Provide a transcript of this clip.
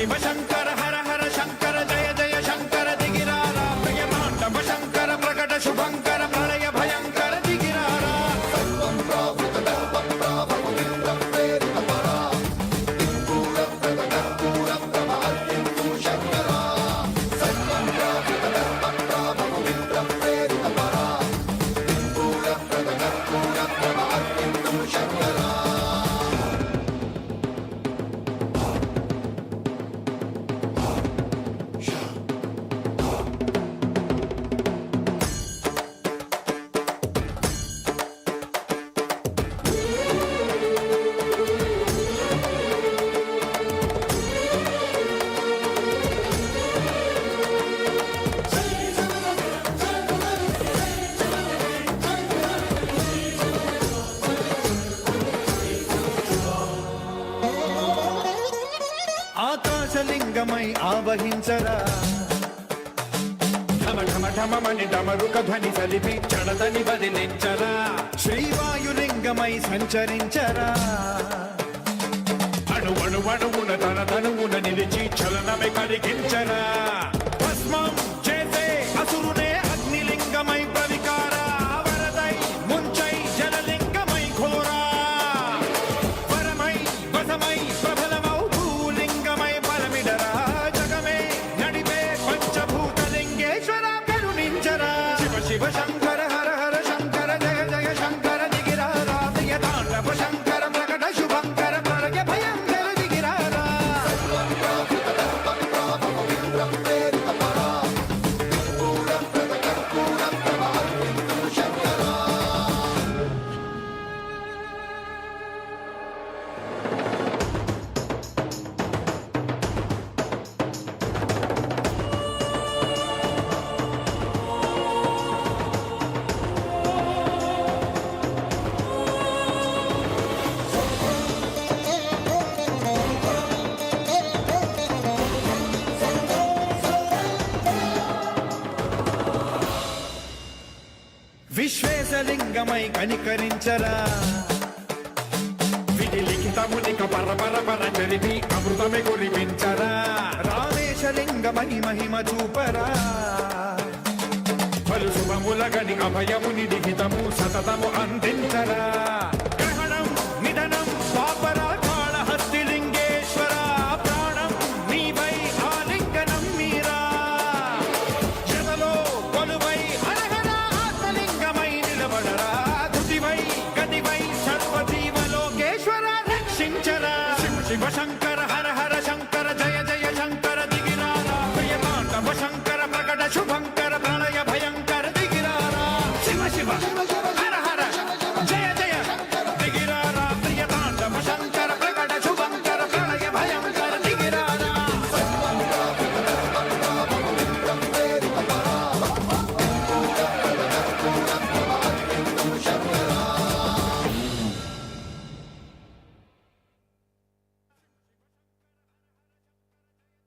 శివ శంకర హర హర శంకర జయ జయ శంకర దిగిరారా ప్రియమాండవ శంకర ప్రకట శుభంకర ప్రళయ భయంకర దిగిరారా ఆకాశలింగమై ఆవహించరా ఢమ ఢమ ఢమమని డమరుక ధ్వని సలిపి చడదని బదిలించరా శ్రీవాయులింగమై సంచరించరా అణువణువున తన తనువున నిలిచి చలనమే కలిగించరా భస్మం చేసే అసురునే అగ్నిలింగమై ప్రవికారా వరదై ముంచై జలలింగమై ఘోరా వరమై వసమై ప్రబలమౌ భూలింగమై బలమిడరా జగమే నడిపే పంచభూతలింగేశ్వర కరుణించరా శివ శివ శంకర హర హర శంకర జయ జయ శంకర దిగిరారా ప్రియ తాండవ శంకర ప్రకట శుభంకర ప్రళయ భయంకర దిగిరారా విశ్వేశలింగమై కనికరించరా విధి లిఖితమునిక పరపర పర జరిపి అమృతమే కురిపించరా రామేశలింగమై మహిమ చూపరా పలు శుభములగని అభయముని లిఖితము సతతము అందించరా గ్రహణం నిధనం పాపరా కాళహస్తిలింగేశ్వర ప్రాణం నీవై ఆలింగనం మీరా జగలో కొలువై గతివై సర్వజీవలోకేశ్వర రక్షించరా శివ శంకర